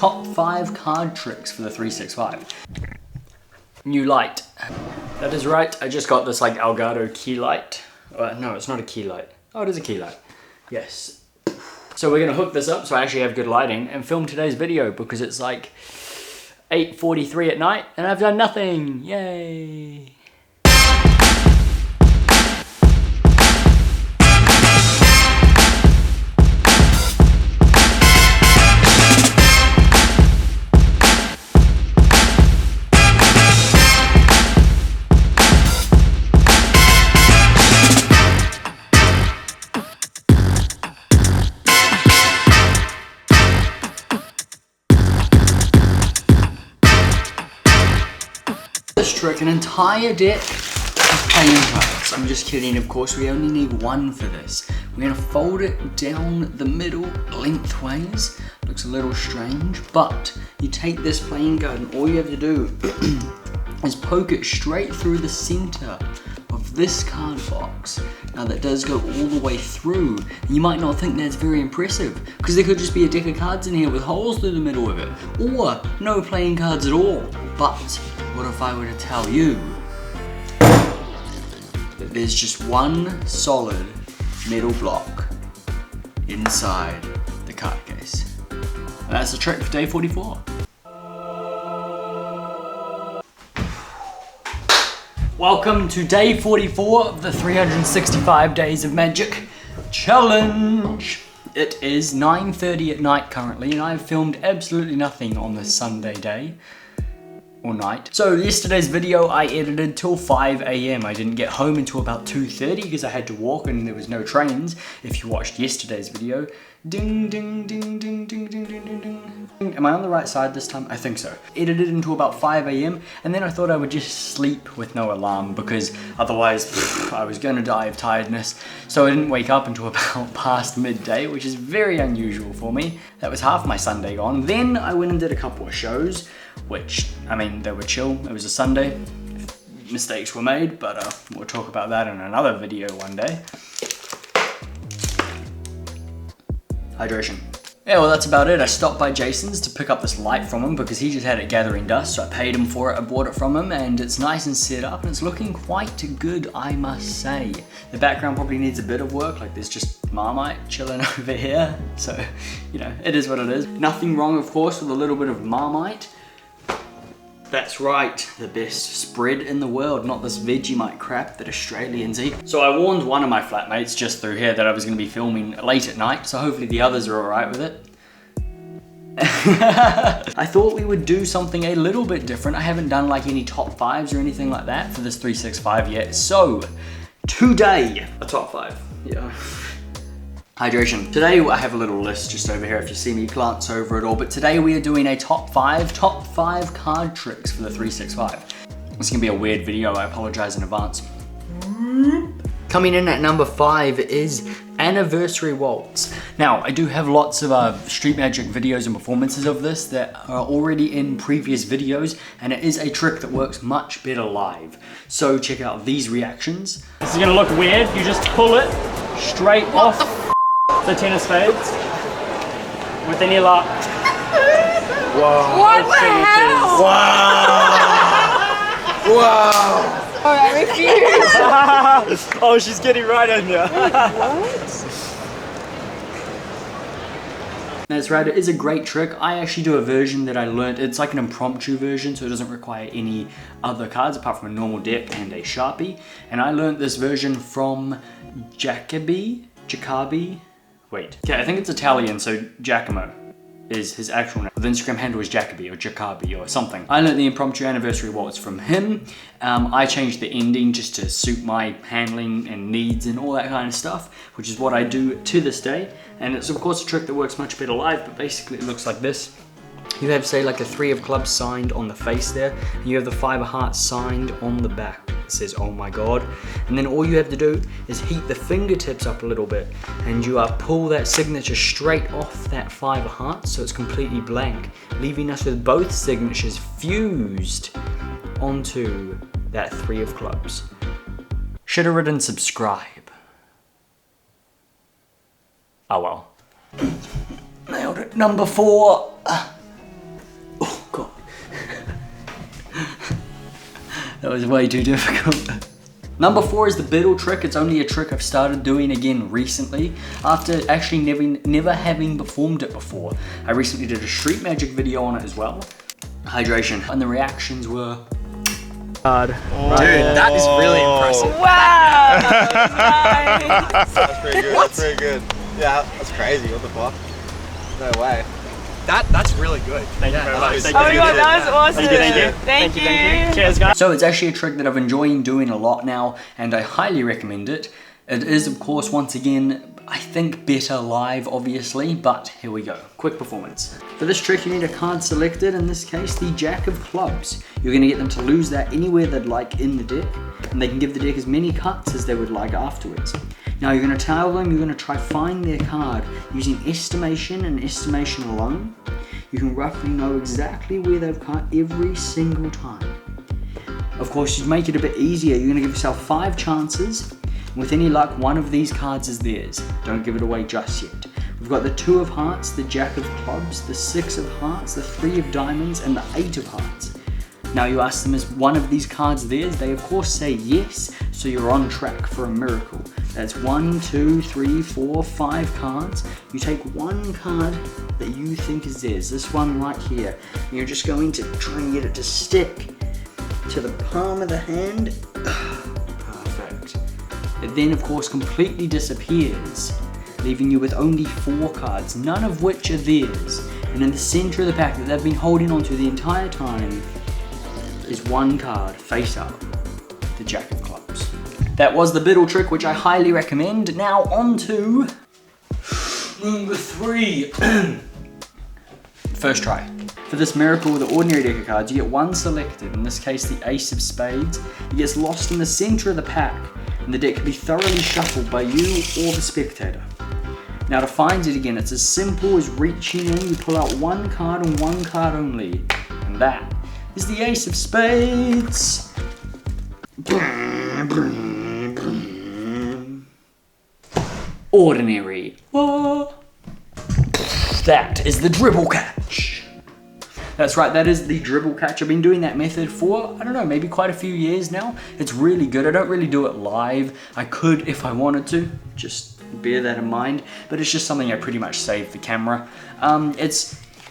top 5 card tricks for the 365. New light. That is right, I just got this like Elgato key light. No, it's not a key light. Oh, it is a key light. Yes. So we're gonna hook this up so I actually have good lighting and film today's video because it's like 8:43 at night and I've done nothing. Yay. This trick, an entire deck of playing cards. I'm just kidding, of course, we only need one for this. We're gonna fold it down the middle lengthways. Looks a little strange, but you take this playing card and all you have to do is poke it straight through the center of this card box. Now that does go all the way through, and you might not think that's very impressive, because there could just be a deck of cards in here with holes through the middle of it, or no playing cards at all. But what if I were to tell you that there's just one solid metal block inside the card case? And that's the trick for day 44. Welcome to day 44 of the 365 Days of Magic Challenge. It is 9:30 at night currently, and I've filmed absolutely nothing on this Sunday day. Or night. So yesterday's video I edited till 5 AM. I didn't get home until about 2:30 because I had to walk and there was no trains. If you watched yesterday's video, ding ding ding ding ding ding ding ding ding. Am I on the right side this time? I think so. Edited until about 5 AM and then I thought I would just sleep with no alarm because otherwise I was gonna die of tiredness. So I didn't wake up until about past midday, which is very unusual for me. That was half my Sunday gone. Then I went and did a couple of shows, which, I mean, they were chill. It was a Sunday. Mistakes were made, but we'll talk about that in another video one day. Hydration. Yeah, well, that's about it. I stopped by Jason's to pick up this light from him because he just had it gathering dust, so I paid him for it. I bought it from him, and it's nice and set up, and it's looking quite good, I must say. The background probably needs a bit of work, like there's just Marmite chilling over here, so, you know, it is what it is. Nothing wrong, of course, with a little bit of Marmite. That's right, the best spread in the world, not this Vegemite crap that Australians eat. So I warned one of my flatmates just through here that I was going to be filming late at night, so hopefully the others are alright with it. I thought we would do something a little bit different. I haven't done like any top 5s or anything like that for this 365 yet, so today, a top 5, yeah. Hydration. Today I have a little list just over here if you see me glance over it all, but today we are doing a top 5 card tricks for the 365. It's gonna be a weird video, I apologize in advance. Coming in at number 5 is Anniversary Waltz. Now, I do have lots of Street Magic videos and performances of this that are already in previous videos, and it is a trick that works much better live. So check out these reactions. This is gonna look weird, you just pull it straight off the 10 of spades with any luck. Wow. What the hell? Wow. Wow. Oh, I refuse. Oh, she's getting right in there. What? That's right, it is a great trick. I actually do a version that I learned. It's like an impromptu version, so it doesn't require any other cards apart from a normal deck and a Sharpie. And I learned this version from Jacobi. Wait, okay, I think it's Italian, so Giacomo is his actual name. The Instagram handle is Jacobi or Jacobi or something. I learned the impromptu anniversary waltz from him. I changed the ending just to suit my handling and needs and all that kind of stuff, which is what I do to this day. And it's of course a trick that works much better live, but basically it looks like this. You have, say, like a 3 of clubs signed on the face there, and you have the 5 of hearts signed on the back. It says, oh my God. And then all you have to do is heat the fingertips up a little bit, and you pull that signature straight off that 5 of hearts, so it's completely blank, leaving us with both signatures fused onto that 3 of clubs. Should have written subscribe. Oh well. Nailed it. Number 4. That was way too difficult. Number 4 is the Beetle trick. It's only a trick I've started doing again recently after actually never having performed it before. I recently did a street magic video on it as well. Hydration. And the reactions were... hard. Oh. Dude, that is really impressive. Wow! Nice. That's pretty good. That's pretty good. Yeah, that's crazy. What the fuck? No way. That's really good. Thank you very much. Oh my god, that was awesome. Thank you. Cheers, guys. So it's actually a trick that I've enjoyed doing a lot now, and I highly recommend it. It is, of course, once again, I think better live, obviously, but here we go. Quick performance. For this trick, you need a card selected, in this case, the Jack of Clubs. You're going to get them to lose that anywhere they'd like in the deck, and they can give the deck as many cuts as they would like afterwards. Now you're going to tell them you're going to try find their card using estimation and estimation alone. You can roughly know exactly where they've cut every single time. Of course, to make it a bit easier, you're going to give yourself 5 chances. With any luck, one of these cards is theirs. Don't give it away just yet. We've got the 2 of Hearts, the Jack of Clubs, the 6 of Hearts, the 3 of Diamonds, and the 8 of Hearts. Now you ask them, is one of these cards theirs? They of course say yes, so you're on track for a miracle. That's 1, 2, 3, 4, 5 cards. You take one card that you think is theirs, this one right here, and you're just going to try and get it to stick to the palm of the hand. Perfect. It then of course completely disappears, leaving you with only 4 cards, none of which are theirs. And in the center of the pack that they've been holding onto the entire time is one card, face up, the Jack of Clubs. That was the Beetle trick, which I highly recommend. Now on to number 3. First try. For this miracle with the ordinary deck of cards, you get one selected, in this case the Ace of Spades. It gets lost in the center of the pack, and the deck can be thoroughly shuffled by you or the spectator. Now to find it again, it's as simple as reaching in, you pull out one card and one card only, and that is the Ace of Spades. Ordinary. Oh. That is the Dribble catch. That's right, that is the Dribble catch. I've been doing that method for, I don't know, maybe quite a few years now. It's really good. I don't really do it live. I could if I wanted to, just bear that in mind. But it's just something I pretty much save the camera.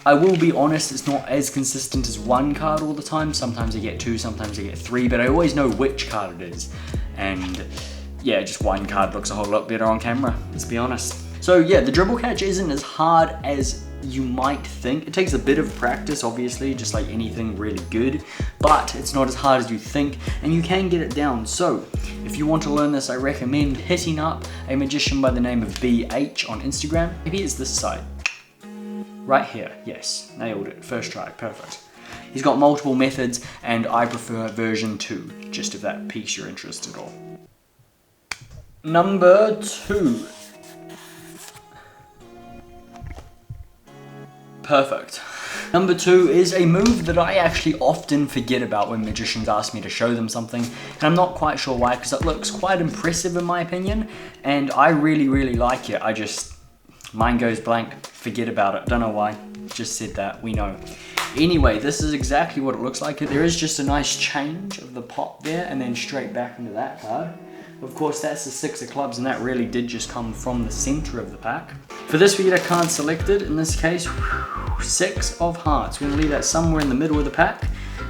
I will be honest, it's not as consistent as one card all the time. Sometimes I get 2, sometimes I get 3, but I always know which card it is. And yeah, just one card looks a whole lot better on camera, let's be honest. So yeah, the Dribble catch isn't as hard as you might think. It takes a bit of practice, obviously, just like anything really good, but it's not as hard as you think, and you can get it down. So if you want to learn this, I recommend hitting up a magician by the name of BH on Instagram. Maybe it's this side. Right here, yes, nailed it, first try, perfect. He's got multiple methods, and I prefer version 2, just if that piques your interest at all. Number 2. Perfect. Number 2 is a move that I actually often forget about when magicians ask me to show them something, and I'm not quite sure why, because it looks quite impressive in my opinion, and I really like it. Mine goes blank, forget about it, don't know why, just said that, we know. Anyway, this is exactly what it looks like. There is just a nice change of the pot there, and then straight back into that card. Of course, that's the 6 of clubs, and that really did just come from the center of the pack. For this, we get a card selected, in this case, 6 of hearts. We're gonna leave that somewhere in the middle of the pack,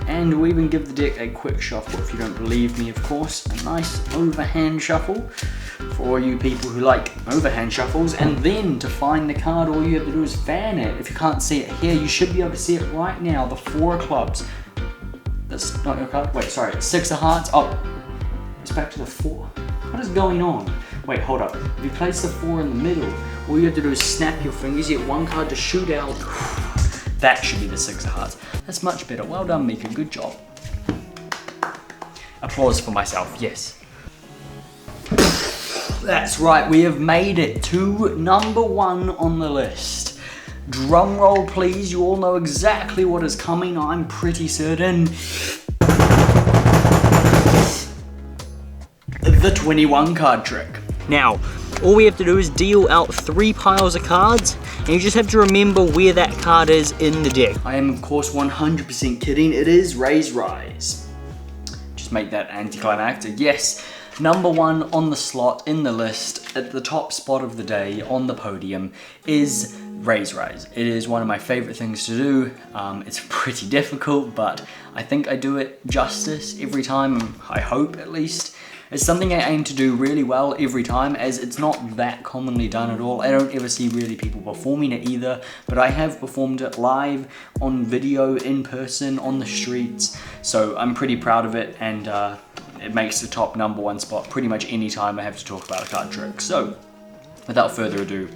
and we even give the deck a quick shuffle, if you don't believe me, of course. A nice overhand shuffle for all you people who like overhand shuffles. And then to find the card, all you have to do is fan it. If you can't see it here, you should be able to see it right now, the 4 of clubs. That's not your card, wait, sorry, 6 of hearts. Oh, it's back to the 4. What is going on? Wait, hold up. If you place the 4 in the middle, all you have to do is snap your fingers, you get one card to shoot out. That should be the 6 of hearts. That's much better. Well done, Mika. Good job. Applause for myself, yes. That's right, we have made it to number 1 on the list. Drum roll, please. You all know exactly what is coming, I'm pretty certain. The 21 card trick. Now, all we have to do is deal out 3 piles of cards, and you just have to remember where that card is in the deck. I am of course 100% kidding, it is Raise Rise. Just just make that anticlimactic. Yes, number 1 on the slot in the list at the top spot of the day on the podium is raise rise. It is one of my favorite things to do. It's pretty difficult, but I think I do it justice every time, I hope at least. It's something I aim to do really well every time, as it's not that commonly done at all. I don't ever see really people performing it either, but I have performed it live, on video, in person, on the streets, so I'm pretty proud of it, and it makes the top number 1 spot pretty much any time I have to talk about a card trick. So, without further ado,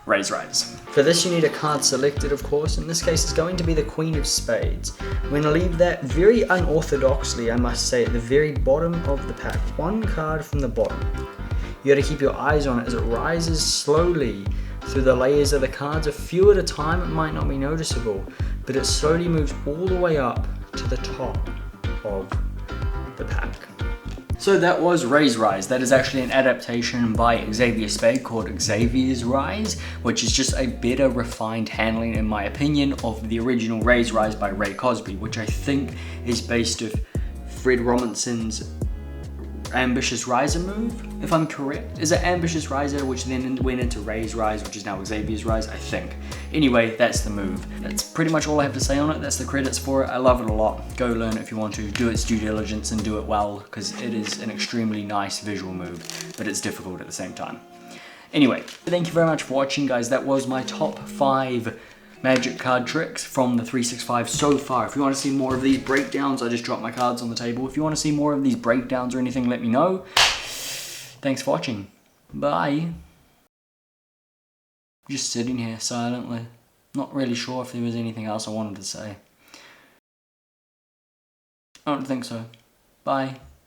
raise rise. For this you need a card selected, of course. In this case it's going to be the Queen of Spades. We're going to leave that very unorthodoxly, I must say, at the very bottom of the pack. 1 card from the bottom. You got to keep your eyes on it as it rises slowly through the layers of the cards. A few at a time, it might not be noticeable, but it slowly moves all the way up to the top of the pack. So that was Raise Rise. That is actually an adaptation by Xavier Spade called Xavier's Rise, which is just a better refined handling, in my opinion, of the original Raise Rise by Ray Cosby, which I think is based off Fred Robinson's Ambitious Riser move, if I'm correct. Is it Ambitious Riser, which then went into Raise Rise, which is now Xavier's Rise, I think. Anyway, that's the move. That's pretty much all I have to say on it. That's the credits for it. I love it a lot. Go learn it if you want to. Do its due diligence and do it well, because it is an extremely nice visual move, but it's difficult at the same time. Anyway, thank you very much for watching, guys. That was my top 5 magic card tricks from the 365 so far. If you want to see more of these breakdowns, I just dropped my cards on the table. If you want to see more of these breakdowns or anything, let me know. Thanks for watching. Bye. Just sitting here silently. Not really sure if there was anything else I wanted to say. I don't think so. Bye.